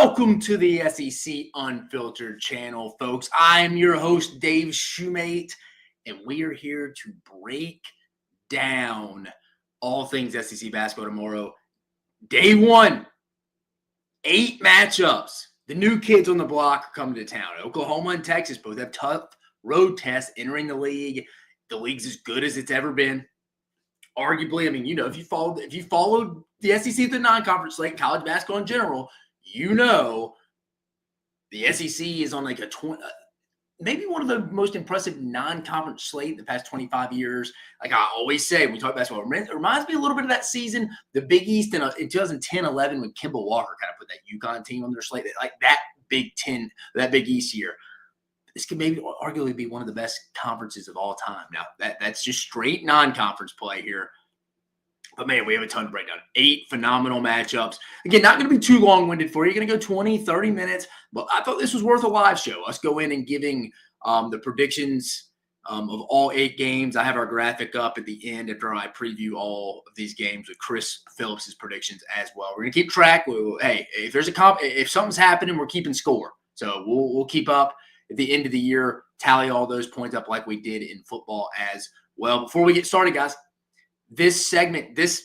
Welcome to the SEC Unfiltered channel, folks. I'm your host, Dave Shumate, and we are here to break down all things SEC basketball tomorrow. Day one, 8 matchups. The new kids on the block are coming to town. Oklahoma and Texas both have tough road tests entering the league. The league's as good as it's ever been. Arguably, I mean, if you followed the SEC through non-conference slate, college basketball in general, the SEC is on like maybe one of the most impressive non-conference slate in the past 25 years. Like I always say when we talk basketball, it reminds me a little bit of that season, the Big East in 2010-11 when Kemba Walker kind of put that UConn team on their slate, like that Big East year. This could maybe arguably be one of the best conferences of all time. Now, that's just straight non-conference play here. But, man, we have a ton to break down. 8 phenomenal matchups. Again, not going to be too long-winded for you. You're going to go 20, 30 minutes. But I thought this was worth a live show. Us go in and giving the predictions of all 8 games. I have our graphic up at the end after I preview all of these games with Chris Phillips' predictions as well. We're going to keep track. Hey, if there's if something's happening, we're keeping score. So we'll keep up at the end of the year, tally all those points up like we did in football as well. Before we get started, guys, this segment, this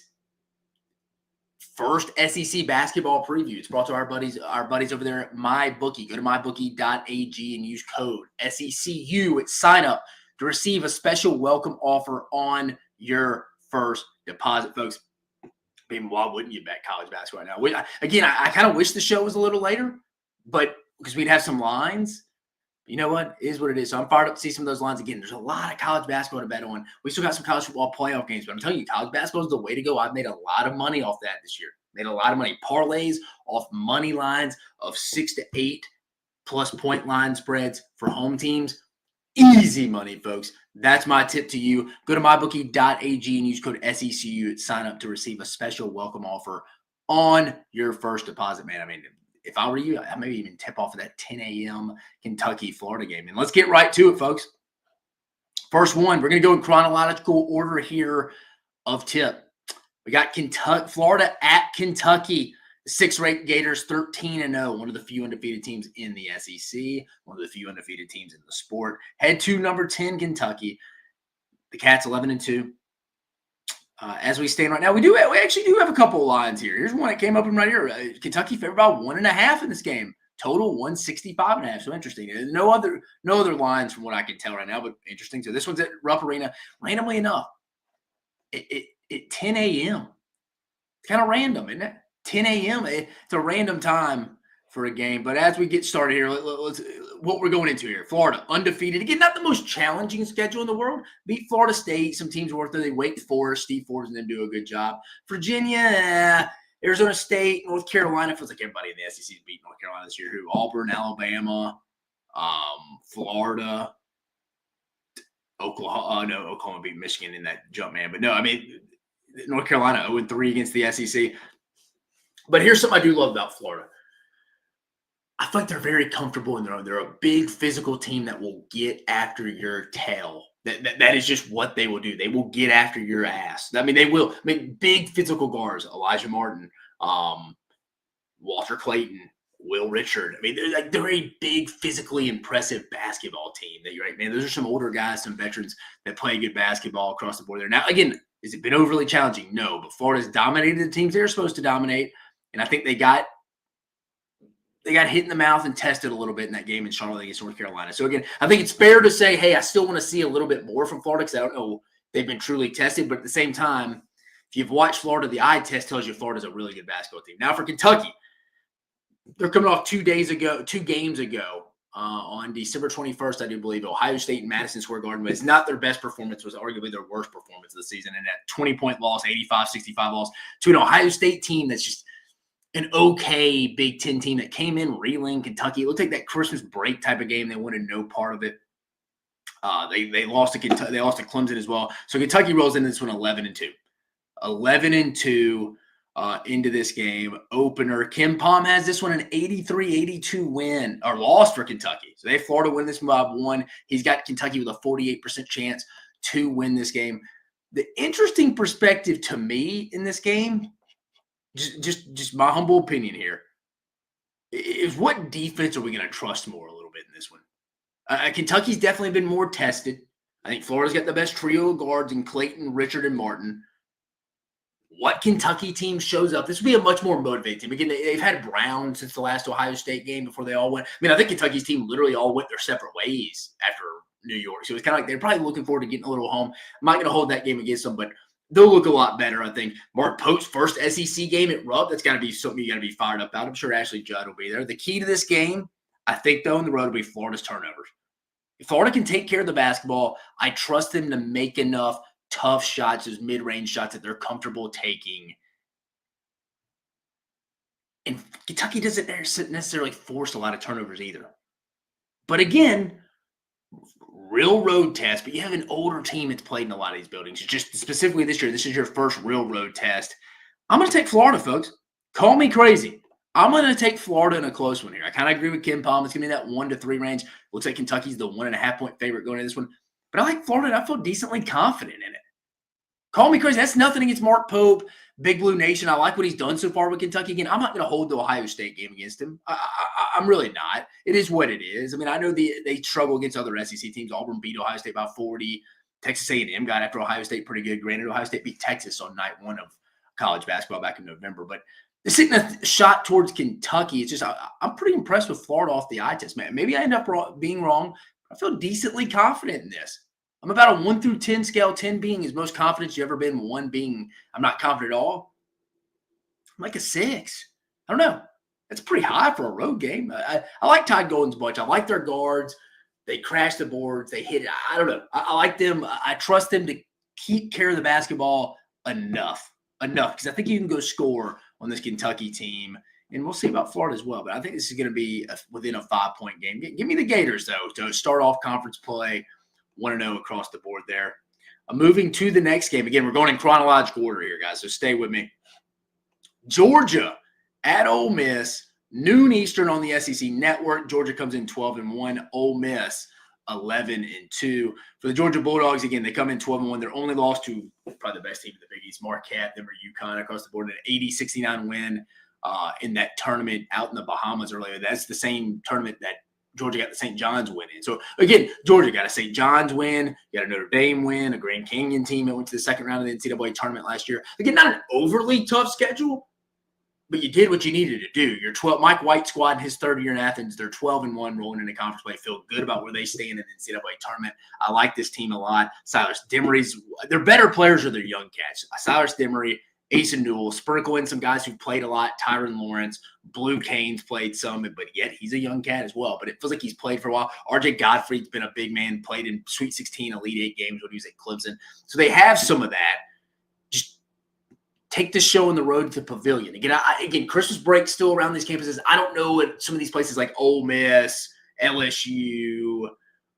first SEC basketball preview, it's brought to our buddies over there at MyBookie. Go to mybookie.ag and use code SECU at sign up to receive a special welcome offer on your first deposit, folks. I mean, why wouldn't you bet college basketball right now? I kind of wish the show was a little later, but because we'd have some lines. You know what? It is what it is. So I'm fired up to see some of those lines again. There's a lot of college basketball to bet on. We still got some college football playoff games, but I'm telling you, college basketball is the way to go. I've made a lot of money off that this year. Made a lot of money. Parlays off money lines of 6 to 8 plus point line spreads for home teams. Easy money, folks. That's my tip to you. Go to mybookie.ag and use code SECU. Sign up to receive a special welcome offer on your first deposit, man. I mean, if I were you, I maybe even tip off of that 10 a.m. Kentucky-Florida game. And let's get right to it, folks. First one, we're going to go in chronological order here of tip. We got Florida at Kentucky. 6th-ranked Gators, 13-0, one of the few undefeated teams in the SEC, one of the few undefeated teams in the sport. Head to number 10, Kentucky. The Cats, 11-2. As we stand right now, we actually do have a couple of lines here. Here's one that came up right here. Kentucky favored by 1.5 in this game. Total 165.5. So interesting. No other lines from what I can tell right now, but interesting. So this one's at Rupp Arena. Randomly enough, at 10 a.m. It's kind of random, isn't it? 10 a.m. It's a random time for a game. But as we get started here, let's what we're going into here. Florida, undefeated. Again, not the most challenging schedule in the world. Beat Florida State. Some teams worth it. They Wake Forest. Steve Forbes and them do a good job. Virginia, Arizona State, North Carolina. Feels like everybody in the SEC is beating North Carolina this year. Auburn, Alabama, Florida, Oklahoma. No, Oklahoma beat Michigan in that jump, man. But no, I mean, North Carolina 0-3 against the SEC. But here's something I do love about Florida. I feel like they're very comfortable in their own. They're a big physical team that will get after your tail. That is just what they will do. They will get after your ass. I mean, they will. I mean, big physical guards, Elijah Martin, Walter Clayton, Will Richard. I mean, they're a big, physically impressive basketball team. You're right, man. Those are some older guys, some veterans that play good basketball across the board there. Now, again, has it been overly challenging? No, but Florida's dominated the teams they're supposed to dominate, and I think they got hit in the mouth and tested a little bit in that game in Charlotte against North Carolina. So, again, I think it's fair to say, hey, I still want to see a little bit more from Florida because I don't know they've been truly tested. But at the same time, if you've watched Florida, the eye test tells you Florida's a really good basketball team. Now for Kentucky, they're coming off 2 games ago on December 21st, I do believe, Ohio State and Madison Square Garden. But it's not their best performance. It was arguably their worst performance of the season. And that 20-point loss, 85-65 loss to an Ohio State team that's just an okay Big Ten team that came in reeling. Kentucky, it looked like that Christmas break type of game. They wanted no part of it. They lost to Kentucky. They lost to Clemson as well. So Kentucky rolls into this one 11-2. 11-2 into this game opener. Ken Pom has this one an 83-82 win or loss for Kentucky. So they Florida win this one by 1. He's got Kentucky with a 48% chance to win this game. The interesting perspective to me in this game, just my humble opinion here. is what defense are we going to trust more a little bit in this one? Kentucky's definitely been more tested. I think Florida's got the best trio of guards in Clayton, Richard, and Martin. What Kentucky team shows up? This will be a much more motivated team. Again, they've had Brown since the last Ohio State game before they all went. I mean, I think Kentucky's team literally all went their separate ways after New York. So it's kind of like they're probably looking forward to getting a little home. I'm not going to hold that game against them, but they'll look a lot better, I think. Mark Pope's first SEC game at Rupp, that's got to be something you got to be fired up about. I'm sure Ashley Judd will be there. The key to this game, I think, though, on the road will be Florida's turnovers. If Florida can take care of the basketball, I trust them to make enough tough shots, those mid-range shots that they're comfortable taking. And Kentucky doesn't necessarily force a lot of turnovers either. But again, real road test, but you have an older team that's played in a lot of these buildings. Just specifically this year, this is your first real road test. I'm going to take Florida, folks. Call me crazy. I'm going to take Florida in a close one here. I kind of agree with Ken Palm. It's going to be that 1 to 3 range. Looks like Kentucky's the 1.5 point favorite going into this one. But I like Florida, and I feel decently confident in it. Call me crazy. That's nothing against Mark Pope, Big Blue Nation. I like what he's done so far with Kentucky. Again, I'm not going to hold the Ohio State game against him. I'm really not. It is what it is. I mean, I know they struggle against other SEC teams. Auburn beat Ohio State by 40. Texas A&M got after Ohio State pretty good. Granted, Ohio State beat Texas on night 1 of college basketball back in November. But it's hitting a shot towards Kentucky. It's just I'm pretty impressed with Florida off the eye test, man. Maybe I end up being wrong. I feel decently confident in this. I'm about a 1 through 10 scale, 10 being as most confident you've ever been, 1 being I'm not confident at all. I'm like a 6. I don't know. That's pretty high for a road game. I like Todd Golden's bunch. I like their guards. They crash the boards. They hit it. I don't know. I like them. I trust them to keep care of the basketball enough. Because I think you can go score on this Kentucky team. And we'll see about Florida as well. But I think this is going to be within a 5-point game. Give me the Gators, though, to start off conference play. 1-0 across the board there. Moving to the next game. Again, we're going in chronological order here, guys, so stay with me. Georgia at Ole Miss, noon Eastern on the SEC Network. Georgia comes in 12-1. Ole Miss 11-2. For the Georgia Bulldogs, again, they come in 12-1. They're only lost to probably the best team in the Big East, Marquette, them or UConn across the board. An 80-69 win in that tournament out in the Bahamas earlier. That's the same tournament that Georgia got the St. John's win in. So, again, Georgia got a St. John's win, got a Notre Dame win, a Grand Canyon team that went to the second round of the NCAA tournament last year. Again, not an overly tough schedule, but you did what you needed to do. Your 12 Mike White squad in his third year in Athens, they're 12-1 rolling into conference play. Feel good about where they stand in the NCAA tournament. I like this team a lot. Silas Demery's – they're better players or they're young cats. Silas Demery, Ace and Newell, sprinkle in some guys who've played a lot. Tyron Lawrence, Blue Canes played some, but yet he's a young cat as well. But it feels like he's played for a while. RJ Godfrey's been a big man, played in Sweet 16, Elite 8 games when he was at Clemson. So they have some of that. Just take this show on the road to the Pavilion. Again, Christmas break still around these campuses. I don't know what some of these places like Ole Miss, LSU,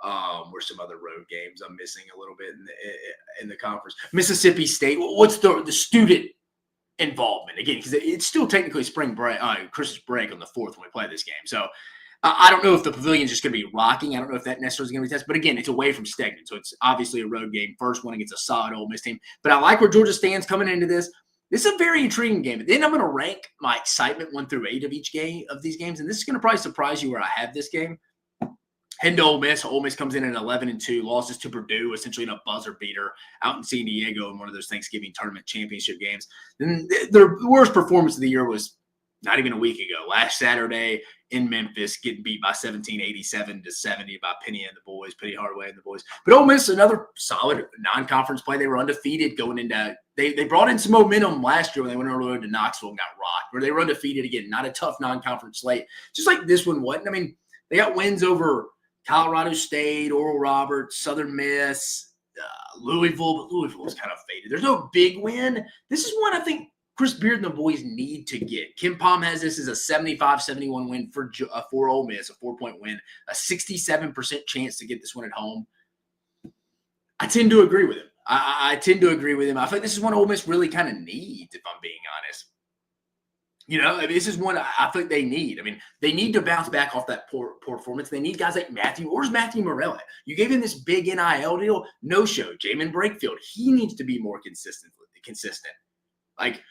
where some other road games I'm missing a little bit in the conference. Mississippi State. What's the student involvement again, because it's still technically spring break, Christmas break on the 4th when we play this game. So I don't know if the Pavilion's just going to be rocking. I don't know if that necessarily is going to be tested. But again, it's away from Stegman, so it's obviously a road game. First one against a solid Ole Miss team. But I like where Georgia stands coming into this. This is a very intriguing game. Then I'm going to rank my excitement 1 through 8 of each game of these games, and this is going to probably surprise you where I have this game. Heading to Ole Miss. Ole Miss comes in at 11-2, losses to Purdue, essentially in a buzzer beater out in San Diego in one of those Thanksgiving tournament championship games. Then their worst performance of the year was not even a week ago. Last Saturday in Memphis, getting beat by 17, 87-70 by Penny and the boys, Penny Hardaway and the boys. But Ole Miss, another solid non-conference play. They were undefeated going into they brought in some momentum last year when they went on the road to Knoxville and got rocked, where they were undefeated again. Not a tough non-conference slate, just like this one wasn't. I mean, they got wins over Colorado State, Oral Roberts, Southern Miss, Louisville, but Louisville is kind of faded. There's no big win. This is one I think Chris Beard and the boys need to get. Kim Palm has this as a 75-71 win for Ole Miss, a 4-point win, a 67% chance to get this one at home. I tend to agree with him. I tend to agree with him. I think this is one Ole Miss really kind of needs, if I'm being honest. You know, I mean, this is one I think they need. I mean, they need to bounce back off that poor performance. They need guys like Matthew. Where's Matthew Morella? You gave him this big NIL deal, no show. Jamin Brakefield, he needs to be more consistent. Like,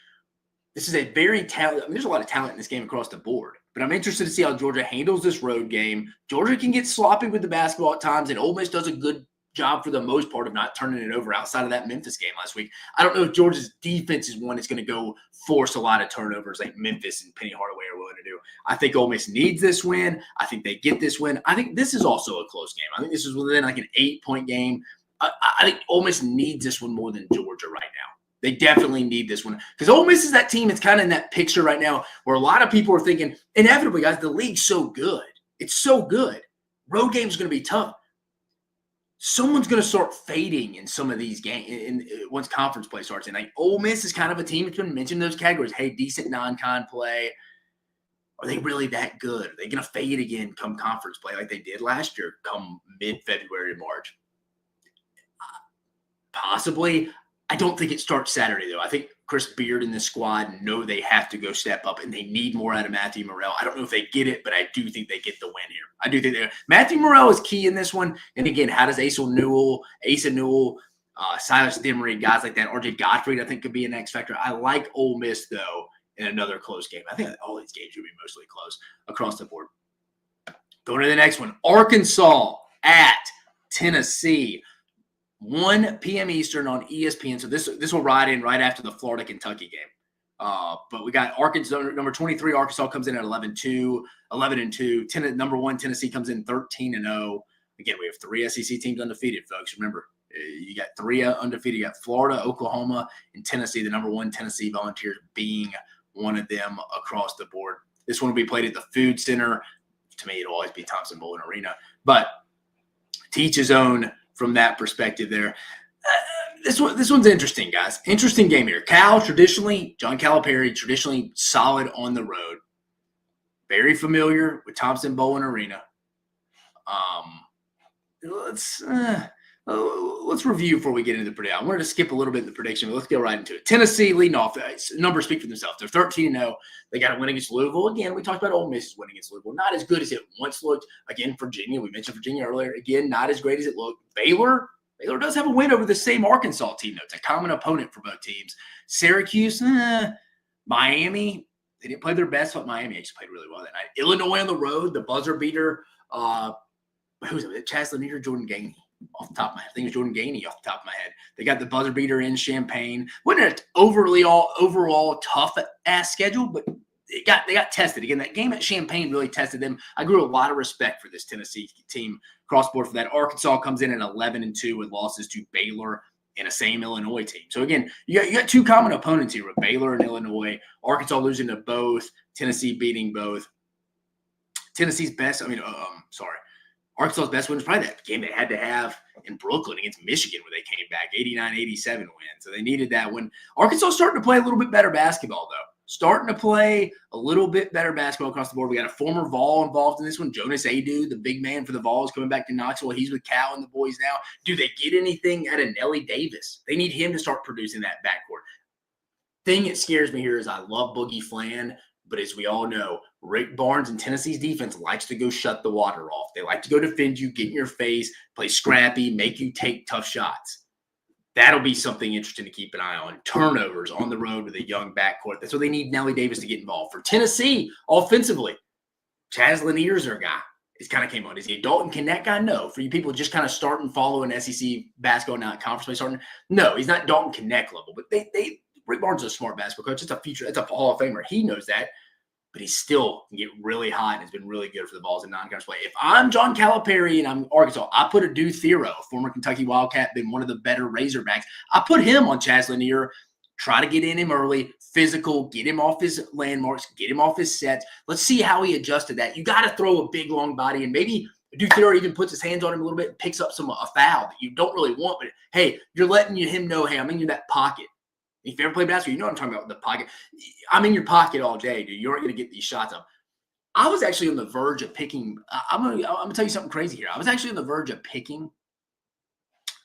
this is a very talented. I mean, there's a lot of talent in this game across the board. but I'm interested to see how Georgia handles this road game. Georgia can get sloppy with the basketball at times, and Ole Miss does a good job for the most part of not turning it over outside of that Memphis game last week. I don't know if Georgia's defense is one that's going to go force a lot of turnovers like Memphis and Penny Hardaway are willing to do. I think Ole Miss needs this win. I think they get this win. I think this is also a close game. I think this is within like an 8-point game. I think Ole Miss needs this one more than Georgia right now. They definitely need this one because Ole Miss is that team that's kind of in that picture right now where a lot of people are thinking, inevitably, guys, the league's so good. It's so good. Road games are going to be tough. Someone's going to start fading in some of these games once conference play starts. And like Ole Miss is kind of a team that's been mentioned in those categories. Hey, decent non-con play. Are they really that good? Are they going to fade again come conference play like they did last year come mid-February, March? Possibly. I don't think it starts Saturday, though. I think Chris Beard and the squad know they have to go step up, and they need more out of Matthew Morrell. I don't know if they get it, but I do think they get the win here. I do think Matthew Morrell is key in this one. And, again, how does Asa Newell, Silas Demery, guys like that, RJ Gottfried, I think could be an X factor. I like Ole Miss, though, in another close game. I think all these games will be mostly close across the board. Going to the next one, Arkansas at Tennessee. 1 p.m. Eastern on ESPN. So this will ride in right after the Florida-Kentucky game. But we got Arkansas, number 23, Arkansas comes in at 11-2. Number 1, Tennessee comes in 13-0. Again, we have 3 SEC teams undefeated, folks. Remember, you got 3 undefeated. You got Florida, Oklahoma, and Tennessee, the number 1 Tennessee Volunteers being one of them across the board. This one will be played at the Food Center. To me, it'll always be Thompson-Boling Arena. But to each his own from that perspective there. This one's interesting, guys. Interesting game here. John Calipari, traditionally solid on the road. Very familiar with Thompson-Boling Arena. Let's review before we get into the prediction. I wanted to skip a little bit in the prediction, but let's get right into it. Tennessee leading off. Numbers speak for themselves. They're 13-0. They got a win against Louisville. Again, we talked about Ole Miss's win against Louisville. Not as good as it once looked. Again, Virginia. We mentioned Virginia earlier. Again, not as great as it looked. Baylor does have a win over the same Arkansas team, though. It's a common opponent for both teams. Syracuse, Miami. They didn't play their best, but Miami actually played really well that night. Illinois on the road. The buzzer beater. Who was it? Chaz Lanier, Jordan Gainey. Off the top of my head. I think it was Jordan Gainey off the top of my head. They got the buzzer beater in Champaign. Wasn't an overall tough-ass schedule, but they got tested. Again, that game at Champaign really tested them. I grew a lot of respect for this Tennessee team cross board for that. Arkansas comes in at 11-2 with losses to Baylor and a same Illinois team. So, again, you got 2 common opponents here with Baylor and Illinois. Arkansas losing to both. Tennessee beating both. Arkansas's best win was probably that game they had to have in Brooklyn against Michigan where they came back, 89-87 win. So they needed that win. Arkansas starting to play a little bit better basketball, though. Starting to play a little bit better basketball across the board. We got a former Vol involved in this one. Jonas Adu, the big man for the Vols, coming back to Knoxville. He's with Cal and the boys now. Do they get anything out of Nelly Davis? They need him to start producing that backcourt. Thing that scares me here is I love Boogie Flan, but as we all know, Rick Barnes and Tennessee's defense likes to go shut the water off. They like to go defend you, get in your face, play scrappy, make you take tough shots. That'll be something interesting to keep an eye on. Turnovers on the road with a young backcourt. That's what they need Nelly Davis to get involved. For Tennessee, offensively, Chaz Lanier's their guy. It's kind of came on. Is he a Dalton Connect guy? No. For you people just kind of start and follow an SEC basketball, not conference play starting. No, he's not Dalton Connect level. But Rick Barnes is a smart basketball coach. It's a future. It's a Hall of Famer. He knows that. But he still can get really hot and has been really good for the Vols in non-conference play. If I'm John Calipari and I'm Arkansas, I put Adu Thero, a former Kentucky Wildcat, been one of the better Razorbacks. I put him on Chaz Lanier, try to get in him early, physical, get him off his landmarks, get him off his sets. Let's see how he adjusted that. You got to throw a big, long body, and maybe Adu Thero even puts his hands on him a little bit and picks up a foul that you don't really want. But, hey, you're letting him know, hey, I'm in that pocket. If you ever play basketball, you know what I'm talking about, the pocket. I'm in your pocket all day, dude. You aren't going to get these shots up. I was actually on the verge of picking I'm going to tell you something crazy here. I was actually on the verge of picking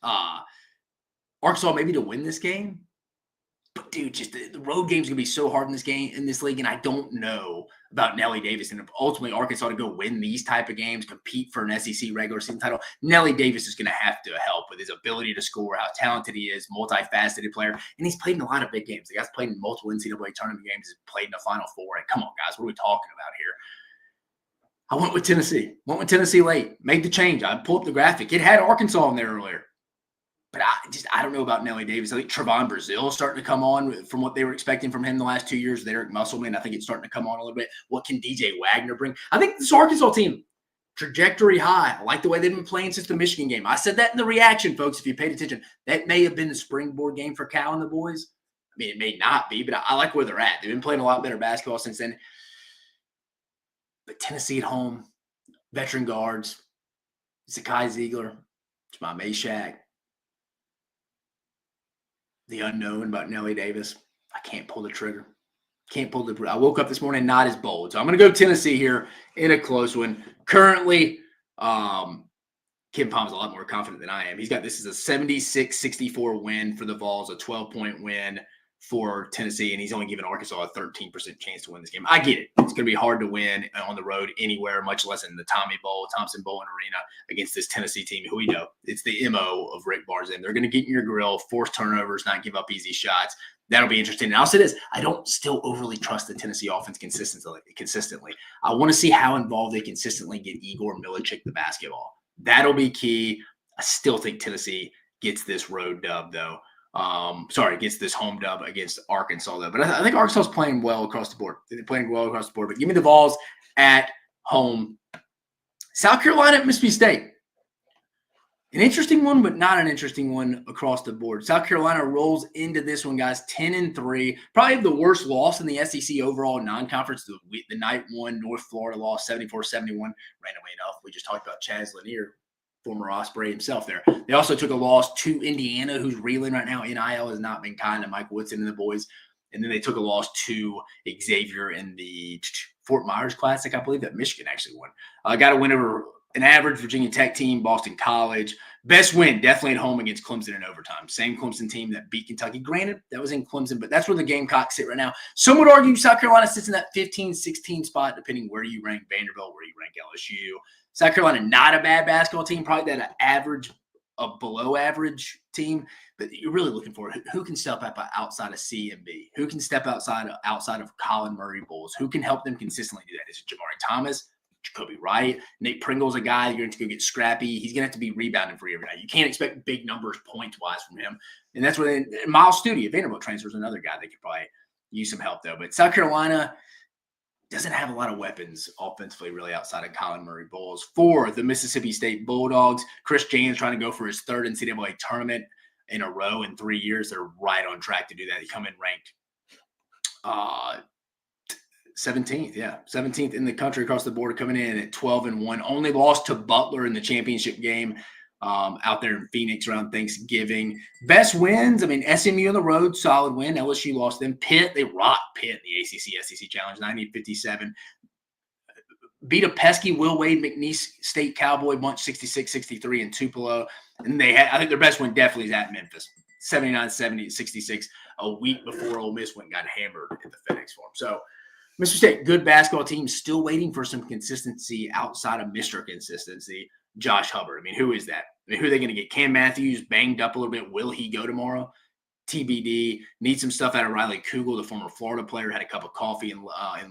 Arkansas maybe to win this game. But But dude, just the road game's gonna be so hard in this league, and I don't know about Nelly Davis and ultimately Arkansas to go win these type of games, compete for an SEC regular season title. Nelly Davis is gonna have to help with his ability to score, how talented he is, multifaceted player, and he's played in a lot of big games. The guy's played in multiple NCAA tournament games, he's played in the Final Four. And come on, guys, what are we talking about here? I went with Tennessee. Went with Tennessee late. Made the change. I pulled up the graphic. It had Arkansas in there earlier. But I don't know about Nelly Davis. I think Trevon Brazil is starting to come on from what they were expecting from him the last 2 years. Derek Musselman, I think it's starting to come on a little bit. What can DJ Wagner bring? I think this Arkansas team, trajectory high. I like the way they've been playing since the Michigan game. I said that in the reaction, folks, if you paid attention. That may have been the springboard game for Cal and the boys. I mean, it may not be, but I like where they're at. They've been playing a lot better basketball since then. But Tennessee at home, veteran guards, Zakai Ziegler, Jamal Meshack, the unknown about Nelly Davis. I can't pull the trigger. I woke up this morning not as bold. So I'm going to go Tennessee here in a close one. Currently, Kim Palm's a lot more confident than I am. This is a 76-64 win for the Vols, a 12-point win for Tennessee, and he's only given Arkansas a 13% chance to win this game. I get it. It's going to be hard to win on the road anywhere, much less in the Thompson Bowl Arena against this Tennessee team, who we know it's the MO of Rick Barnes. They're going to get in your grill, force turnovers, not give up easy shots. That'll be interesting. And I'll say this, I don't still overly trust the Tennessee offense consistently. I want to see how involved they consistently get Igor Milicic the basketball. That'll be key. I still think Tennessee gets this road dub, though. Gets this home dub against Arkansas, though. But I think Arkansas is playing well across the board. They're playing well across the board. But give me the Vols at home. South Carolina at Mississippi State. An interesting one, but not an interesting one across the board. South Carolina rolls into this one, guys, 10-3. Probably the worst loss in the SEC overall non-conference. The night one North Florida loss, 74-71. Randomly enough, we just talked about Chaz Lanier, former Osprey himself there. They also took a loss to Indiana, who's reeling right now. NIL has not been kind to Mike Woodson and the boys. And then they took a loss to Xavier in the Fort Myers Classic, I believe, that Michigan actually won. Got a win over an average Virginia Tech team, Boston College. Best win, definitely at home against Clemson in overtime. Same Clemson team that beat Kentucky. Granted, that was in Clemson, but that's where the Gamecocks sit right now. Some would argue South Carolina sits in that 15-16 spot, depending where you rank Vanderbilt, where you rank LSU. South Carolina, not a bad basketball team, probably that a below average team, but you're really looking for who can step up outside of CMB, who can step outside of Colin Murray Bulls, who can help them consistently do that. Is it Jamari Thomas? Jacoby Wright? Nate Pringle's a guy you're going to go get scrappy. He's going to have to be rebounding for you every night. You can't expect big numbers point-wise from him. And that's where Miles Studi, Vanderbilt transfer, is another guy that could probably use some help, though. But South Carolina doesn't have a lot of weapons offensively, really, outside of Colin Murray Bulls. For the Mississippi State Bulldogs, Chris James trying to go for his third NCAA tournament in a row in 3 years. They're right on track to do that. They come in ranked 17th in the country across the board, coming in at 12-1. Only lost to Butler in the championship game out there in Phoenix around Thanksgiving. Best wins, I mean, SMU on the road, solid win. LSU lost them. Pitt, they rocked Pitt in the ACC SEC Challenge, 90-57. Beat a pesky Will Wade McNeese State Cowboy bunch, 66-63 in Tupelo. And I think their best win definitely is at Memphis, 79-70-66, a week before Ole Miss went and got hammered at the FedEx Forum. So, Mississippi State, good basketball team, still waiting for some consistency outside of Mr. Consistency. Josh Hubbard. I mean, who is that? I mean, who are they going to get? Cam Matthews banged up a little bit. Will he go tomorrow? TBD. Need some stuff out of Riley Kugel, the former Florida player, had a cup of coffee in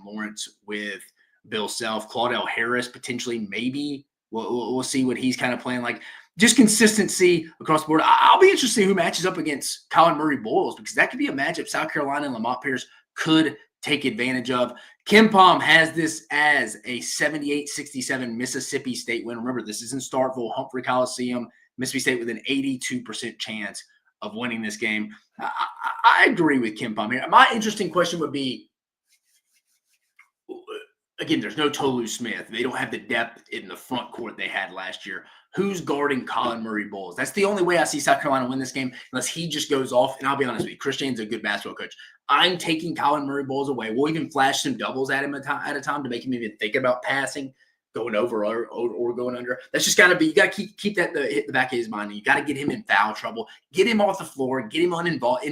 Lawrence with Bill Self. Claudell Harris, potentially, maybe. We'll see what he's kind of playing like. Just consistency across the board. I'll be interested to see who matches up against Colin Murray Bulls, because that could be a matchup South Carolina and Lamont Pierce could take advantage of. Kim Palm has this as a 78-67 Mississippi State win. Remember, this is in Starkville, Humphrey Coliseum. Mississippi State with an 82% chance of winning this game. I agree with Kim Palm here. My interesting question would be, again, there's no Tolu Smith. They don't have the depth in the front court they had last year. Who's guarding Colin Murray Bulls? That's the only way I see South Carolina win this game, unless he just goes off. And I'll be honest with you, Chris James is a good basketball coach. I'm taking Colin Murray Bulls away. We'll even flash some doubles at him at a time to make him even think about passing. going over or going under. That's just got to be, you got to keep that hit the back of his mind. You got to get him in foul trouble, get him off the floor, get him not involved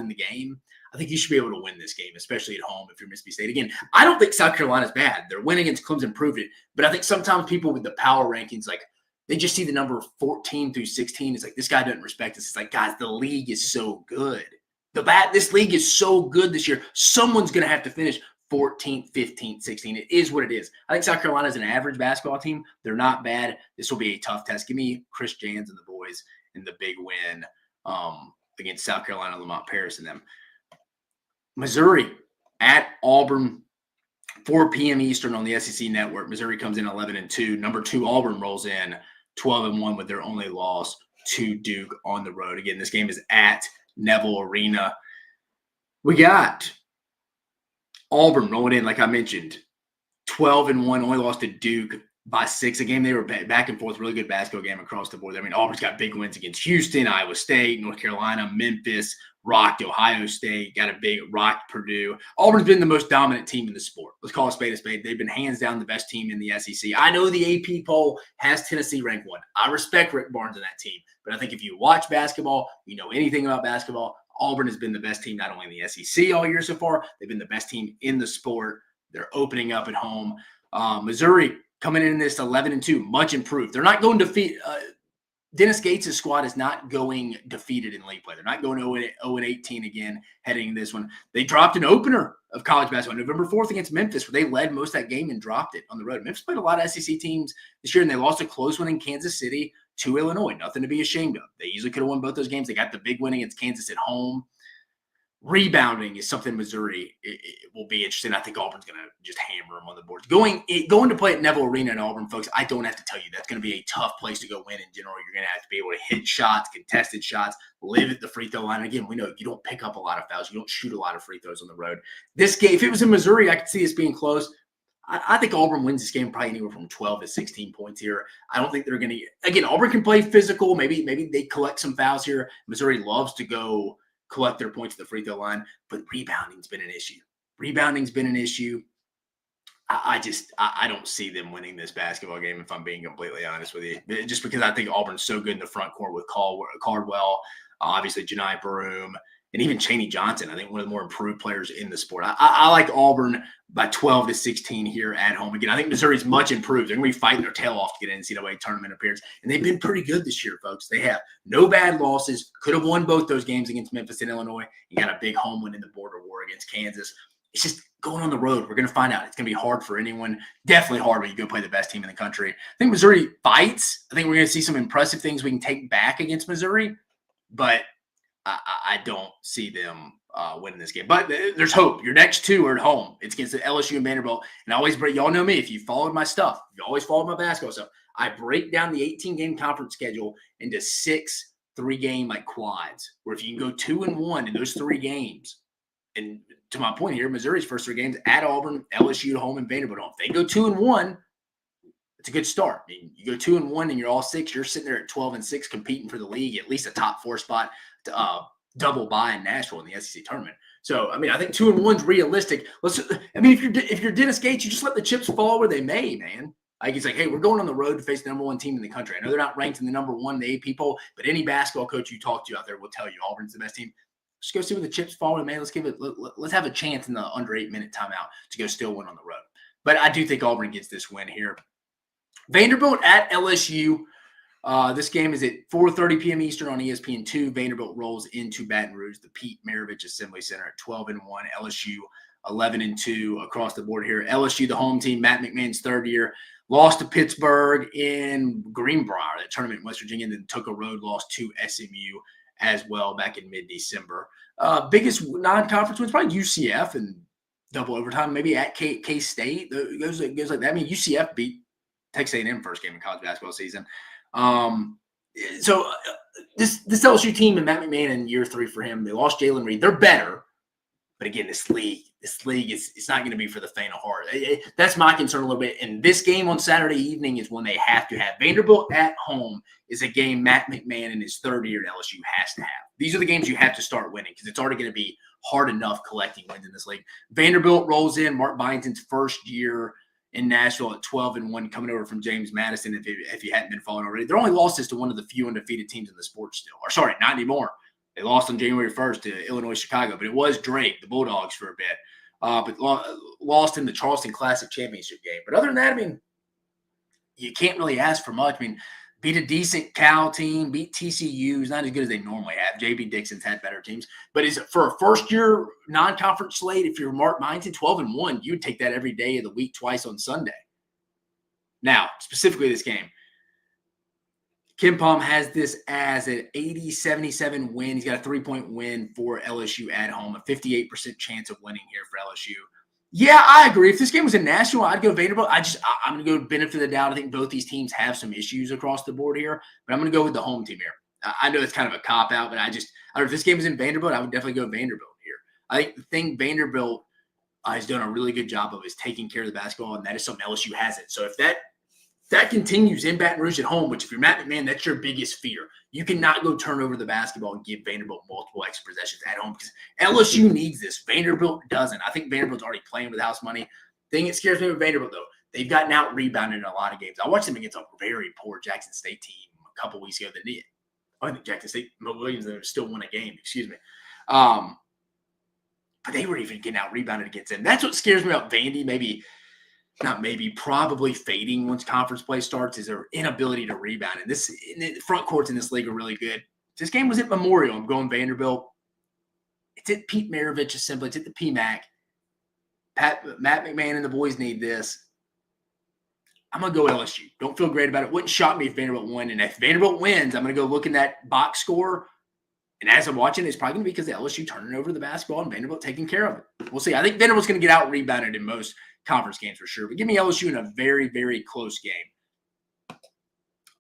in the game. I think you should be able to win this game, especially at home if you're Mississippi State. Again, I don't think South Carolina's bad. Their win against Clemson proved it. But I think sometimes people with the power rankings, like, they just see the number 14 through 16. It's like, this guy doesn't respect us. It's like, guys, the league is so good. This league is so good this year. Someone's going to have to finish 14th, 15th, 16th. It is what it is. I think South Carolina is an average basketball team. They're not bad. This will be a tough test. Give me Chris Jans and the boys in the big win against South Carolina, Lamont Paris and them. Missouri at Auburn, 4 p.m. Eastern on the SEC Network. Missouri comes in 11-2. Number 2 Auburn rolls in 12-1 with their only loss to Duke on the road. Again, this game is at Neville Arena. We got Auburn rolling in, like I mentioned, 12-1, only lost to Duke by 6. A game they were back and forth, really good basketball game across the board. I mean, Auburn's got big wins against Houston, Iowa State, North Carolina, Memphis, rocked Ohio State, got a big rocked Purdue. Auburn's been the most dominant team in the sport. Let's call a spade a spade. They've been hands down the best team in the SEC. I know the AP poll has Tennessee ranked 1. I respect Rick Barnes and that team, but I think if you watch basketball, you know anything about basketball, Auburn has been the best team not only in the SEC all year so far, they've been the best team in the sport. They're opening up at home. Missouri coming in this 11-2, much improved. They're not going to defeat Dennis Gates' squad is not going defeated in league play. They're not going 0-18 again heading into this one. They dropped an opener of college basketball November 4th against Memphis, where they led most of that game and dropped it on the road. Memphis played a lot of SEC teams this year, and they lost a close one in Kansas City to Illinois. Nothing to be ashamed of. They easily could have won both those games. They got the big win against Kansas at home. Rebounding is something Missouri it will be interesting. I think Auburn's going to just hammer them on the boards. Going to play at Neville Arena in Auburn, folks, I don't have to tell you that's going to be a tough place to go win in general. You're going to have to be able to hit shots, contested shots, live at the free throw line. And again, we know you don't pick up a lot of fouls. You don't shoot a lot of free throws on the road. This game, if it was in Missouri, I could see this being close. I think Auburn wins this game probably anywhere from 12 to 16 points here. I don't think they're going to – again, Auburn can play physical. Maybe they collect some fouls here. Missouri loves to go – collect their points at the free throw line, but rebounding's been an issue. I don't see them winning this basketball game, if I'm being completely honest with you, just because I think Auburn's so good in the front court with Cardwell, obviously Janai Broom, and even Chaney Johnson. I think one of the more improved players in the sport. I like Auburn by 12 to 16 here at home. Again, I think Missouri's much improved. They're going to be fighting their tail off to get an NCAA tournament appearance. And they've been pretty good this year, folks. They have no bad losses. Could have won both those games against Memphis and Illinois. You got a big home win in the border war against Kansas. It's just going on the road. We're going to find out. It's going to be hard for anyone. Definitely hard when you go play the best team in the country. I think Missouri fights. I think we're going to see some impressive things we can take back against Missouri. But I don't see them winning this game. But there's hope. Your next 2 are at home. It's against the LSU and Vanderbilt. And I always break – y'all know me. If you followed my stuff, you always followed my basketball stuff. I break down the 18-game conference schedule into 6 3-game like quads, where if you can go 2-1 in those 3 games, and to my point here, Missouri's first 3 games at Auburn, LSU at home, and Vanderbilt at home. If they go 2-1, it's a good start. I mean, you go 2-1 and you're all 6, you're sitting there at 12-6 competing for the league, at least a top 4 spot to double bye in Nashville in the SEC tournament. So, I mean, I think 2-1's realistic. If you're Dennis Gates, you just let the chips fall where they may, man. Like, he's like, hey, we're going on the road to face the number 1 team in the country. I know they're not ranked in the number 1 in the AP poll, but any basketball coach you talk to out there will tell you Auburn's the best team. Just go see where the chips fall where, man. Let's have a chance in the under 8-minute timeout to go still win on the road. But I do think Auburn gets this win here. Vanderbilt at LSU. This game is at 4:30 p.m. Eastern on ESPN2. Vanderbilt rolls into Baton Rouge, the Pete Maravich Assembly Center at 12-1. LSU 11-2 across the board here. LSU, the home team, Matt McMahon's 3rd year, lost to Pittsburgh in Greenbrier, that tournament in West Virginia, and then took a road loss to SMU as well back in mid-December. Biggest non-conference wins probably UCF and double overtime, maybe at K-State. It goes like that. I mean, UCF beat Texas A&M first game in college basketball season. So this LSU team and Matt McMahon in year 3 for him, they lost Jalen Reed. They're better. But again, this league is it's not going to be for the faint of heart. That's my concern a little bit. And this game on Saturday evening is when they have to have. Vanderbilt at home is a game Matt McMahon in his 3rd year at LSU has to have. These are the games you have to start winning because it's already going to be hard enough collecting wins in this league. Vanderbilt rolls in Mark Byington's 1st year in Nashville at 12-1, coming over from James Madison. If you hadn't been following already, their only loss is to one of the few undefeated teams in the sport still. Or sorry, not anymore. They lost on January 1st to Illinois Chicago, but it was Drake, the Bulldogs, for a bit. But lost in the Charleston Classic Championship game. But other than that, I mean, you can't really ask for much. I mean, beat a decent Cal team, beat TCU, who's not as good as they normally have. J.B. Dixon's had better teams. But is it for a first-year non-conference slate, if you're Mark Byington, 12-1, you would take that every day of the week, twice on Sunday. Now, specifically this game, Ken Palm has this as an 80-77 win. He's got a 3-point win for LSU at home, a 58% chance of winning here for LSU. Yeah, I agree. If this game was in Nashville, I'd go Vanderbilt. I'm going to go benefit of the doubt. I think both these teams have some issues across the board here, but I'm going to go with the home team here. I know it's kind of a cop-out, but I don't know, if this game was in Vanderbilt, I would definitely go Vanderbilt here. I think the thing Vanderbilt has done a really good job of is taking care of the basketball, and that is something LSU hasn't. So if that continues in Baton Rouge at home, which if you're Matt McMahon, that's your biggest fear. You cannot go turn over the basketball and give Vanderbilt multiple extra possessions at home because LSU needs this. Vanderbilt doesn't. I think Vanderbilt's already playing with house money. Thing that scares me with Vanderbilt, though, they've gotten out rebounded in a lot of games. I watched them against a very poor Jackson State team a couple weeks ago that did. I think Jackson State, Mo Williams, still won a game. Excuse me. But they were even getting out rebounded against them. That's what scares me about Vandy. Probably fading once conference play starts is their inability to rebound. And the front courts in this league are really good. This game was at Memorial. I'm going Vanderbilt. It's at Pete Maravich Assembly. It's at the PMAC. Matt McMahon and the boys need this. I'm going to go LSU. Don't feel great about it. Wouldn't shock me if Vanderbilt won. And if Vanderbilt wins, I'm going to go look in that box score. And as I'm watching, it's probably going to be because of LSU turning over the basketball and Vanderbilt taking care of it. We'll see. I think Vanderbilt's going to get out rebounded in most conference games for sure. But give me LSU in a very, very close game.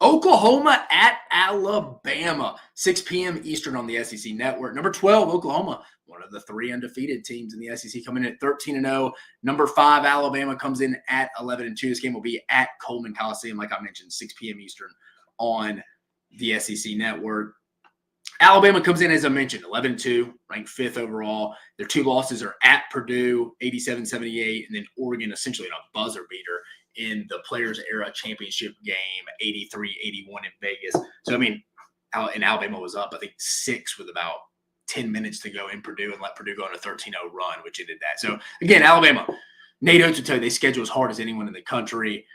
Oklahoma at Alabama, 6 p.m. Eastern on the SEC Network. Number 12, Oklahoma, one of the 3 undefeated teams in the SEC, coming in at 13-0. Number 5, Alabama, comes in at 11-2. This game will be at Coleman Coliseum, like I mentioned, 6 p.m. Eastern on the SEC Network. Alabama comes in, as I mentioned, 11-2, ranked 5th overall. Their 2 losses are at Purdue, 87-78, and then Oregon, essentially in a buzzer beater in the Players Era Championship game, 83-81 in Vegas. So, I mean, and Alabama was up, I think, 6 with about 10 minutes to go in Purdue and let Purdue go on a 13-0 run, which ended that. So, again, Alabama, Nate Oates would tell you they schedule as hard as anyone in the country.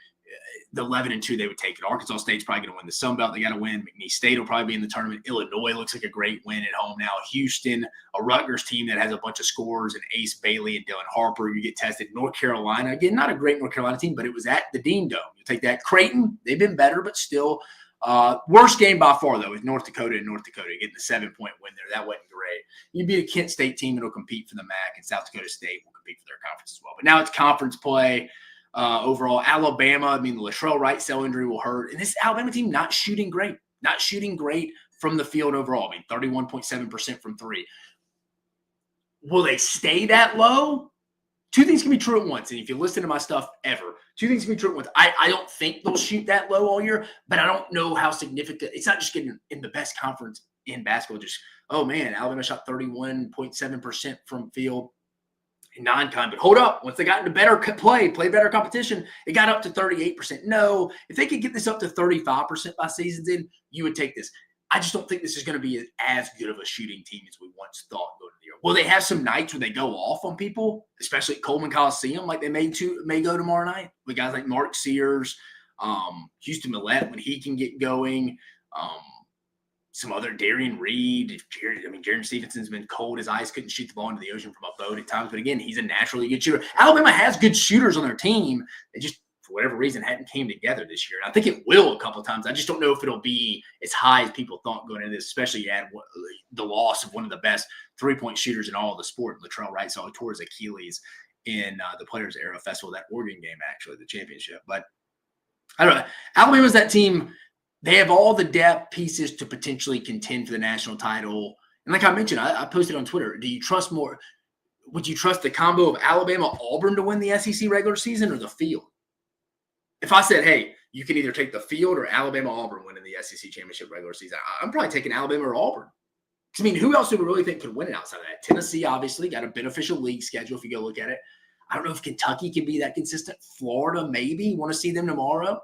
The 11-2, they would take it. Arkansas State's probably going to win the Sun Belt. They got to win. McNeese State will probably be in the tournament. Illinois looks like a great win at home now. Houston, a Rutgers team that has a bunch of scorers, and Ace Bailey and Dylan Harper. You get tested. North Carolina, again, not a great North Carolina team, but it was at the Dean Dome. You take that. Creighton, they've been better, but still. Worst game by far, though, is North Dakota and North Dakota getting the 7-point win there. That wasn't great. You beat a Kent State team that will compete for the MAC, and South Dakota State will compete for their conference as well. But now it's conference play. Overall, Alabama, I mean, the Latrell Wright cell injury will hurt. And this Alabama team not shooting great from the field overall. I mean, 31.7% from 3. Will they stay that low? 2 things can be true at once. And if you listen to my stuff ever, 2 things can be true at once. I don't think they'll shoot that low all year, but I don't know how significant. It's not just getting in the best conference in basketball. Just, oh, man, Alabama shot 31.7% from field. Non-con, but hold up. Once they got into better played better competition, it got up to 38%. No, if they could get this up to 35% by season's end, you would take this. I just don't think this is going to be as good of a shooting team as we once thought going into the year. Will they have some nights where they go off on people, especially at Coleman Coliseum, like they may go tomorrow night with guys like Mark Sears, Houston Millette when he can get going, some other Darian Reed. Jaron Stevenson's been cold as ice, couldn't shoot the ball into the ocean from a boat at times. But again, he's a naturally good shooter. Alabama has good shooters on their team. They just, for whatever reason, hadn't came together this year. And I think it will a couple of times. I just don't know if it'll be as high as people thought going into this, especially at the loss of one of the best 3-point shooters in all of the sport. Latrell Wright saw tore his Achilles in the Players Era Festival, that Oregon game, actually, the championship. But I don't know. Alabama's that team. They have all the depth pieces to potentially contend for the national title. And like I mentioned, I posted on Twitter, do you trust more? Would you trust the combo of Alabama-Auburn to win the SEC regular season or the field? If I said, hey, you can either take the field or Alabama-Auburn winning the SEC championship regular season, I'm probably taking Alabama or Auburn. I mean, who else do we really think could win it outside of that? Tennessee, obviously, got a beneficial league schedule if you go look at it. I don't know if Kentucky can be that consistent. Florida, maybe. Want to see them tomorrow?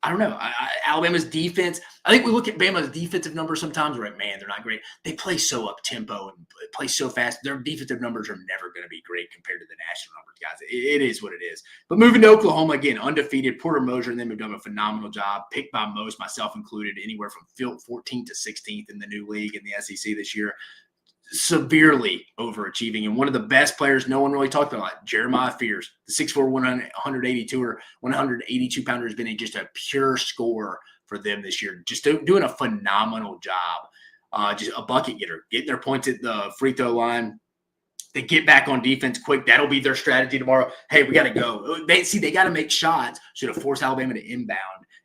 I don't know. Alabama's defense, I think we look at Bama's defensive numbers sometimes, we're like, man, they're not great. They play so up-tempo and play so fast. Their defensive numbers are never going to be great compared to the national numbers, guys. It is what it is. But moving to Oklahoma, again, undefeated. Porter Moser and them have done a phenomenal job, picked by most, myself included, anywhere from 14th to 16th in the new league in the SEC this year. Severely overachieving, and one of the best players no one really talked about, Jeremiah Fears, the 6'4", 182-pounder has been just a pure scorer for them this year, just doing a phenomenal job. Just a bucket getter, getting their points at the free throw line. They get back on defense quick. That'll be their strategy tomorrow. Hey, we got to go. They got to make shots so to force Alabama to inbound,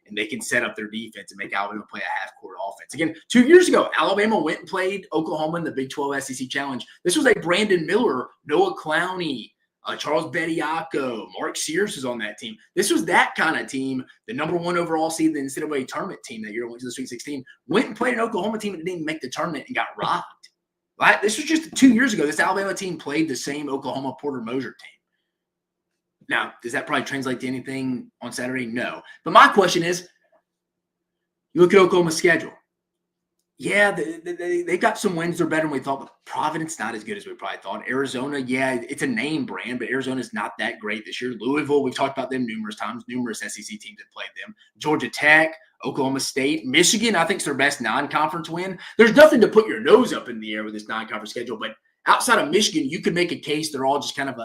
and they can set up their defense and make Alabama play a half-court offense. Again, 2 years ago, Alabama went and played Oklahoma in the Big 12 SEC Challenge. This was a Brandon Miller, Noah Clowney, Charles Bediako, Mark Sears was on that team. This was that kind of team, the number 1 overall seed in the NCAA tournament team that year, went to the Sweet 16, went and played an Oklahoma team that didn't even make the tournament and got rocked. Right? This was just 2 years ago. This Alabama team played the same Oklahoma Porter Moser team. Now, does that probably translate to anything on Saturday? No. But my question is, you look at Oklahoma's schedule. Yeah, they got some wins. They're better than we thought, but Providence not as good as we probably thought. Arizona, yeah, it's a name brand, but Arizona's not that great this year. Louisville, we've talked about them numerous times. Numerous SEC teams have played them. Georgia Tech, Oklahoma State, Michigan, I think is their best non-conference win. There's nothing to put your nose up in the air with this non-conference schedule, but outside of Michigan, you could make a case they're all just kind of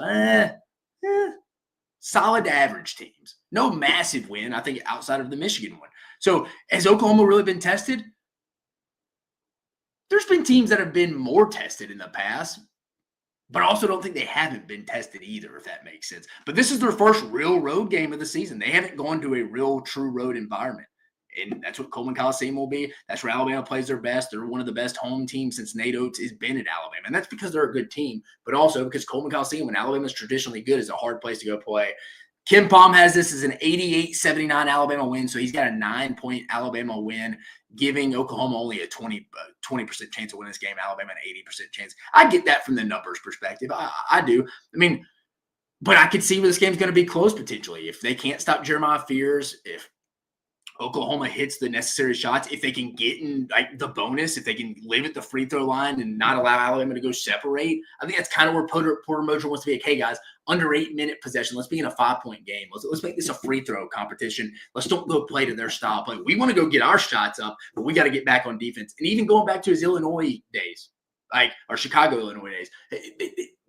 solid average teams. No massive win, I think, outside of the Michigan one. So has Oklahoma really been tested? There's been teams that have been more tested in the past, but I also don't think they haven't been tested either, if that makes sense. But this is their first real road game of the season. They haven't gone to a real, true road environment. And that's what Coleman Coliseum will be. That's where Alabama plays their best. They're one of the best home teams since Nate Oates has been at Alabama. And that's because they're a good team, but also because Coleman Coliseum, when Alabama's traditionally good, is a hard place to go play. Ken Palm has this as an 88-79 Alabama win, so he's got a 9-point Alabama win, giving Oklahoma only a 20% chance of winning this game, Alabama an 80% chance. I get that from the numbers perspective. I do. I mean, but I could see where this game's going to be close potentially. If they can't stop Jeremiah Fears, if Oklahoma hits the necessary shots, if they can get in like the bonus, if they can live at the free throw line and not allow Alabama to go separate, I think that's kind of where Porter Moser wants to be. Like, hey guys, under 8-minute possession, let's be in a 5-point game. Let's make this a free throw competition. Let's don't go play to their style play. We want to go get our shots up, but we got to get back on defense. And even going back to his Illinois days, like our Chicago, Illinois days,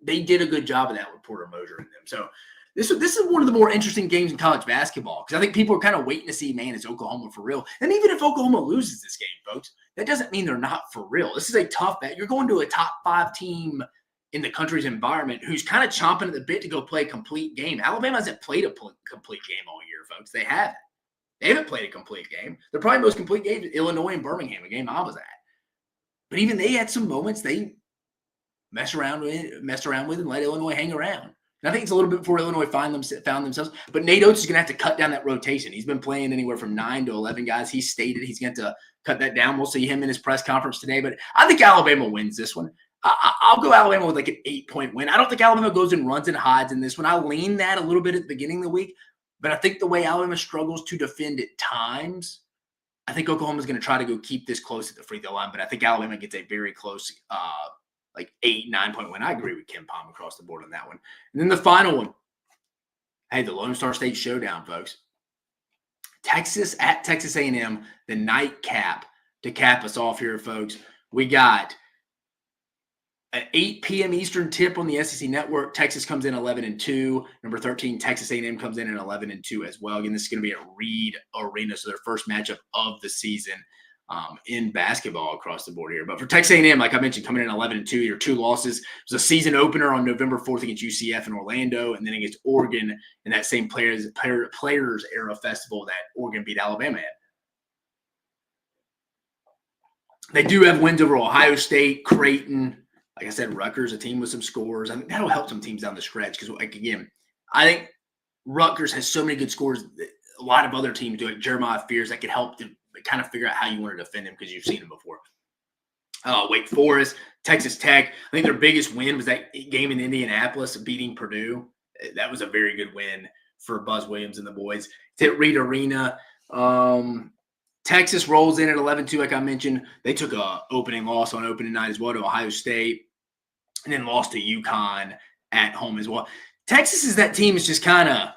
they did a good job of that with Porter Moser and them. So this is one of the more interesting games in college basketball because I think people are kind of waiting to see, man, is Oklahoma for real? And even if Oklahoma loses this game, folks, that doesn't mean they're not for real. This is a tough bet. You're going to a top 5 team in the country's environment who's kind of chomping at the bit to go play a complete game. Alabama hasn't played a complete game all year, folks. They haven't. They haven't played a complete game. Their probably most complete game is Illinois and Birmingham, a game I was at. But even they had some moments they messed around with and let Illinois hang around. And I think it's a little bit before Illinois found themselves. But Nate Oates is going to have to cut down that rotation. He's been playing anywhere from 9 to 11 guys. He stated he's going to cut that down. We'll see him in his press conference today. But I think Alabama wins this one. I'll go Alabama with like an 8-point win. I don't think Alabama goes and runs and hides in this one. I lean that a little bit at the beginning of the week. But I think the way Alabama struggles to defend at times, I think Oklahoma's going to try to go keep this close at the free throw line. But I think Alabama gets a very close like 8-9-point win. I agree with Ken Palm across the board on that one. And then the final one. Hey, the Lone Star State Showdown, folks. Texas at Texas A&M, the nightcap to cap us off here, folks. We got an 8 p.m. Eastern tip on the SEC Network. Texas comes in 11-2. Number 13, Texas A&M comes in at 11-2 as well. Again, this is going to be at Reed Arena, so their first matchup of the season in basketball across the board here. But for Texas A&M, like I mentioned, coming in 11-2, your 2 losses. It was a season opener on November 4th against UCF in Orlando, and then against Oregon in that same Players Era Festival that Oregon beat Alabama at. They do have wins over Ohio State, Creighton. Like I said, Rutgers, a team with some scores. I mean, that'll help some teams down the stretch because, like, again, I think Rutgers has so many good scores. A lot of other teams do it. Jeremiah Fears that could help them kind of figure out how you want to defend him because you've seen him before. Wake Forest, Texas Tech. I think their biggest win was that game in Indianapolis, beating Purdue. That was a very good win for Buzz Williams and the boys. It's at Reed Arena. Texas rolls in at 11-2, like I mentioned. They took a opening loss on opening night as well to Ohio State, and then lost to UConn at home as well. Texas is that team is just kind of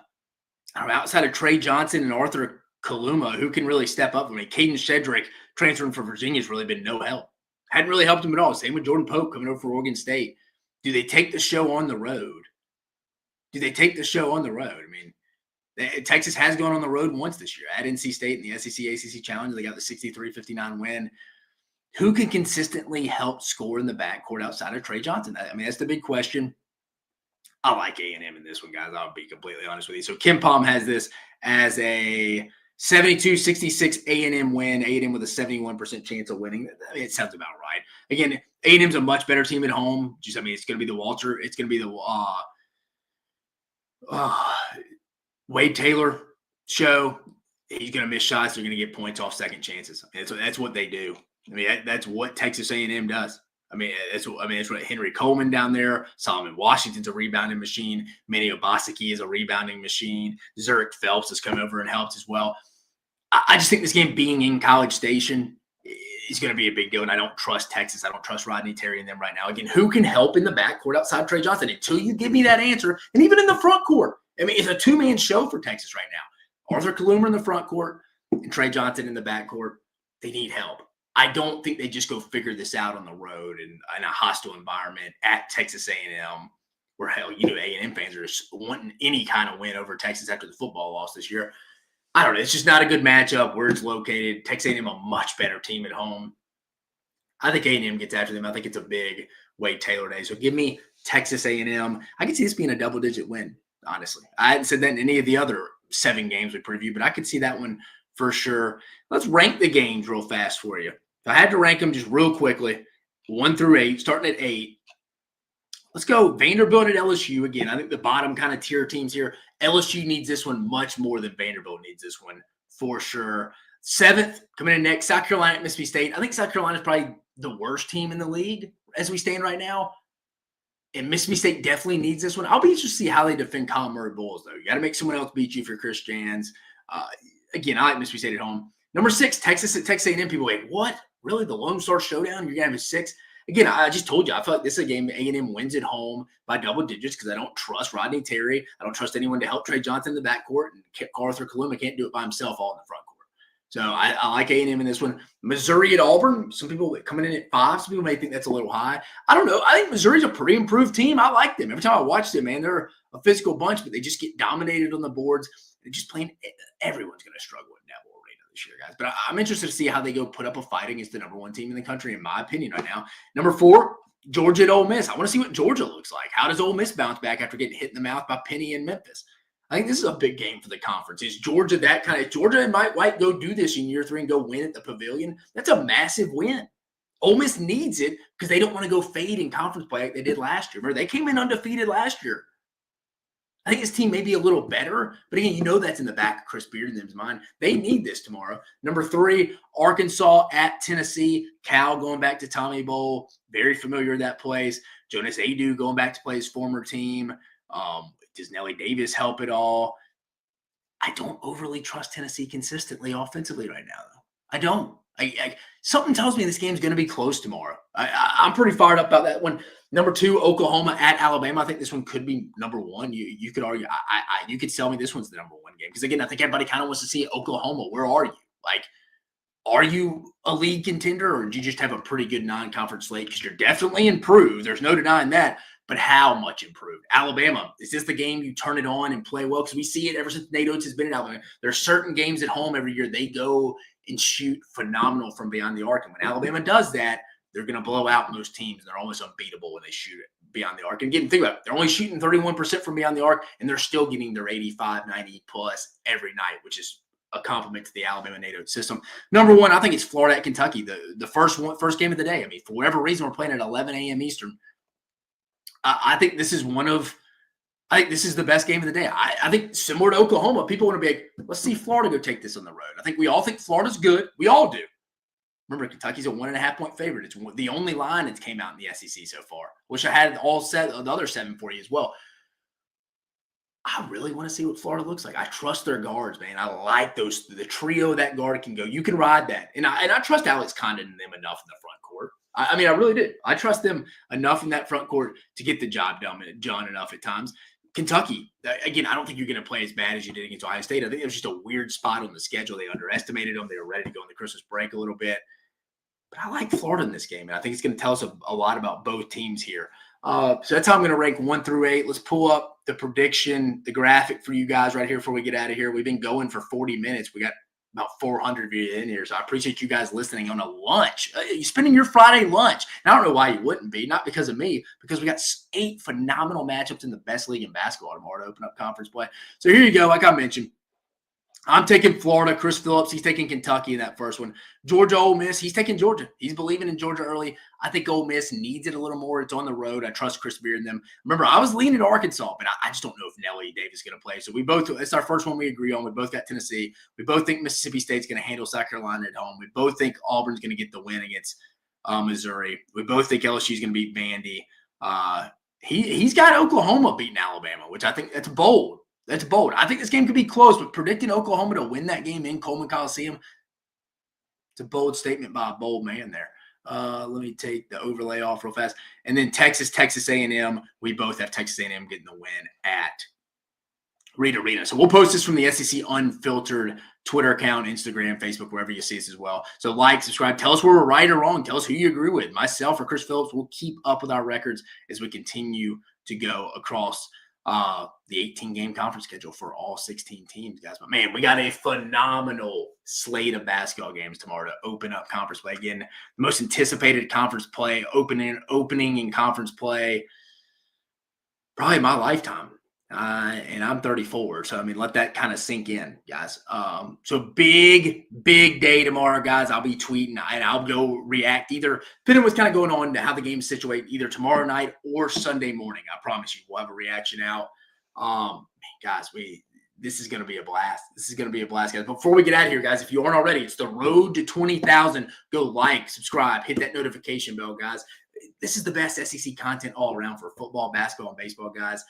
outside of Trey Johnson and Arthur Kaluma, who can really step up. I mean, Caden Shedrick transferring from Virginia has really been no help. Hadn't really helped him at all. Same with Jordan Pope coming over for Oregon State. Do they take the show on the road? I mean, Texas has gone on the road once this year at NC State in the SEC ACC Challenge. They got the 63-59 win. Who can consistently help score in the backcourt outside of Trey Johnson? I mean, that's the big question. I like A&M in this one, guys. I'll be completely honest with you. So Kim Palm has this as a 72-66 A&M win. A&M with a 71% chance of winning. I mean, it sounds about right. Again, A&M's a much better team at home. It's going to be the Walter. It's going to be the Wade Taylor show. He's going to miss shots. They're going to get points off second chances. I mean, that's what they do. I mean, that's what Texas A&M does. I mean, that's what Henry Coleman down there. Solomon Washington's a rebounding machine. Manny Obaseki is a rebounding machine. Zurich Phelps has come over and helped as well. I just think this game being in College Station is going to be a big deal, and I don't trust Texas. I don't trust Rodney Terry and them right now. Again, who can help in the backcourt outside Trey Johnson? Until you give me that answer, and even in the front court. I mean, it's a two-man show for Texas right now. Arthur Kaluma in the front court and Trey Johnson in the backcourt. They need help. I don't think they just go figure this out on the road in a hostile environment at Texas A&M, where hell, A&M fans are just wanting any kind of win over Texas after the football loss this year. I don't know. It's just not a good matchup where it's located. Texas A&M a much better team at home. I think A&M gets after them. I think it's a big Wade Taylor day. So give me Texas A&M. I can see this being a double-digit win, honestly. I hadn't said that in any of the other 7 games we previewed, but I could see that one for sure. Let's rank the games real fast for you. If I had to rank them just real quickly, 1 through 8, starting at 8. Let's go Vanderbilt at LSU. Again, I think the bottom kind of tier teams here. LSU needs this one much more than Vanderbilt needs this one for sure. 7th, coming in next, South Carolina at Mississippi State. I think South Carolina is probably the worst team in the league as we stand right now. And Mississippi State definitely needs this one. I'll be interested to see how they defend Colin Murray Bulls, though. You got to make someone else beat you if you're Chris Jans. Again, I like Mississippi State at home. Number 6, Texas at Texas A&M. People wait, what? Really? The Lone Star Showdown? You're going to have a 6? Again, I just told you, I feel like this is a game A&M wins at home by double digits because I don't trust Rodney Terry. I don't trust anyone to help Trey Johnson in the backcourt. And Arthur Kaluma can't do it by himself all in the front court. So I like A&M in this one. Missouri at Auburn. Some people coming in at 5. Some people may think that's a little high. I don't know. I think Missouri's a pretty improved team. I like them. Every time I watch them, man, they're a physical bunch, but they just get dominated on the boards. They're just playing. Everyone's going to struggle in Neville Arena this year, guys. But I'm interested to see how they go put up a fight against the number 1 team in the country, in my opinion, right now. Number 4, Georgia at Ole Miss. I want to see what Georgia looks like. How does Ole Miss bounce back after getting hit in the mouth by Penny and Memphis? I think this is a big game for the conference. Is Georgia that kind of – Georgia and Mike White go do this in year 3 and go win at the Pavilion? That's a massive win. Ole Miss needs it because they don't want to go fade in conference play like they did last year. Remember, they came in undefeated last year. I think his team may be a little better, but again, that's in the back of Chris Bearden's mind. They need this tomorrow. Number 3, Arkansas at Tennessee. Cal going back to Tommy Bowl. Very familiar with that place. Jonas Adu going back to play his former team. Does Nelly Davis help at all? I don't overly trust Tennessee consistently offensively right now, though. I don't. Something tells me this game's going to be close tomorrow. I'm pretty fired up about that one. Number 2, Oklahoma at Alabama. I think this one could be number 1. You could argue. You could sell me this one's the number 1 game because again, I think everybody kind of wants to see Oklahoma. Where are you? Are you a league contender, or do you just have a pretty good non-conference slate? Because you're definitely improved. There's no denying that. But how much improved? Alabama, is this the game you turn it on and play well? Because we see it ever since Nate Oates has been in Alabama. There are certain games at home every year they go and shoot phenomenal from beyond the arc. And when Alabama does that, they're going to blow out most teams. They're almost unbeatable when they shoot it beyond the arc. And again, think about it. They're only shooting 31% from beyond the arc, and they're still getting their 85, 90 plus every night, which is a compliment to the Alabama Nate Oates system. Number 1, I think it's Florida at Kentucky, the first game of the day. I mean, for whatever reason, we're playing at 11 a.m. Eastern. I think this is the best game of the day. I think similar to Oklahoma, people want to be like, let's see Florida go take this on the road. I think we all think Florida's good. We all do. Remember, Kentucky's a 1.5-point favorite. It's the only line that's came out in the SEC so far. Wish I had all set the other 7 for you as well. I really want to see what Florida looks like. I trust their guards, man. I like those. The trio that guard can go. You can ride that, and I trust Alex Condon and them enough in the front court. I mean, I really do. I trust them enough in that front court to get the job done enough at times. Kentucky, again, I don't think you're going to play as bad as you did against Ohio State. I think it was just a weird spot on the schedule. They underestimated them. They were ready to go on the Christmas break a little bit. But I like Florida in this game, and I think it's going to tell us a lot about both teams here. So that's how I'm going to rank 1 through 8. Let's pull up the prediction, the graphic for you guys right here before we get out of here. We've been going for 40 minutes. We got about 400 of you in here, so I appreciate you guys listening on a lunch. You're spending your Friday lunch. And I don't know why you wouldn't be, not because of me, because we got 8 phenomenal matchups in the best league in basketball tomorrow to open up conference play. So here you go. Like I mentioned, I'm taking Florida. Chris Phillips, he's taking Kentucky in that first one. Georgia, Ole Miss, he's taking Georgia. He's believing in Georgia early. I think Ole Miss needs it a little more. It's on the road. I trust Chris Beard and them. Remember, I was leaning to Arkansas, but I just don't know if Nelly Davis is going to play. So we both, it's our first one we agree on. We both got Tennessee. We both think Mississippi State's going to handle South Carolina at home. We both think Auburn's going to get the win against Missouri. We both think LSU's going to beat Vandy. He's got Oklahoma beating Alabama, which I think that's bold. That's bold. I think this game could be close, but predicting Oklahoma to win that game in Coleman Coliseum, it's a bold statement by a bold man there. Let me take the overlay off real fast. And then Texas A&M. We both have Texas A&M getting the win at Reed Arena. So we'll post this from the SEC Unfiltered Twitter account, Instagram, Facebook, wherever you see us as well. So like, subscribe. Tell us where we're right or wrong. Tell us who you agree with. Myself or Chris Phillips will keep up with our records as we continue to go across the 18-game conference schedule for all 16 teams, guys. But, man, we got a phenomenal slate of basketball games tomorrow to open up conference play. Again, the most anticipated conference play, opening in conference play, probably in my lifetime. And I'm 34, so, I mean, let that kind of sink in, guys. So big day tomorrow, guys. I'll be tweeting, and I'll go react either, depending on what's kind of going on, how the game's situated, either tomorrow night or Sunday morning. I promise you, we'll have a reaction out. Guys, this is going to be a blast. This is going to be a blast, guys. But before we get out of here, guys, if you aren't already, it's the road to 20,000. Go like, subscribe, hit that notification bell, guys. This is the best SEC content all around for football, basketball, and baseball, guys.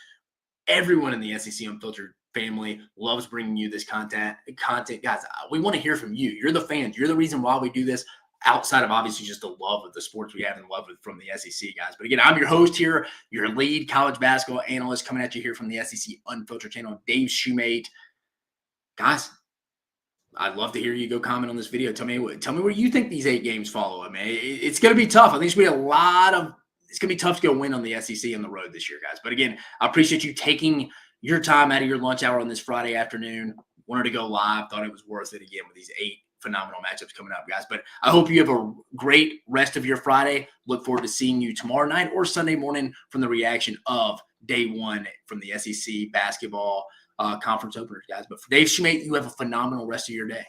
Everyone in the SEC Unfiltered family loves bringing you this content. Guys, we want to hear from you. You're the fans. You're the reason why we do this, outside of obviously just the love of the sports we have and love from the SEC, guys. But again, I'm your host here, your lead college basketball analyst, coming at you here from the SEC Unfiltered channel, Dave Shumate. Guys, I'd love to hear you go comment on this video. Tell me where you think these 8 games follow. I mean, it's going to be tough. I think it's going to be it's going to be tough to go win on the SEC on the road this year, guys. But again, I appreciate you taking your time out of your lunch hour on this Friday afternoon. Wanted to go live. Thought it was worth it again with these 8 phenomenal matchups coming up, guys. But I hope you have a great rest of your Friday. Look forward to seeing you tomorrow night or Sunday morning from the reaction of day 1 from the SEC basketball conference openers, guys. But for Dave Shumate, you have a phenomenal rest of your day.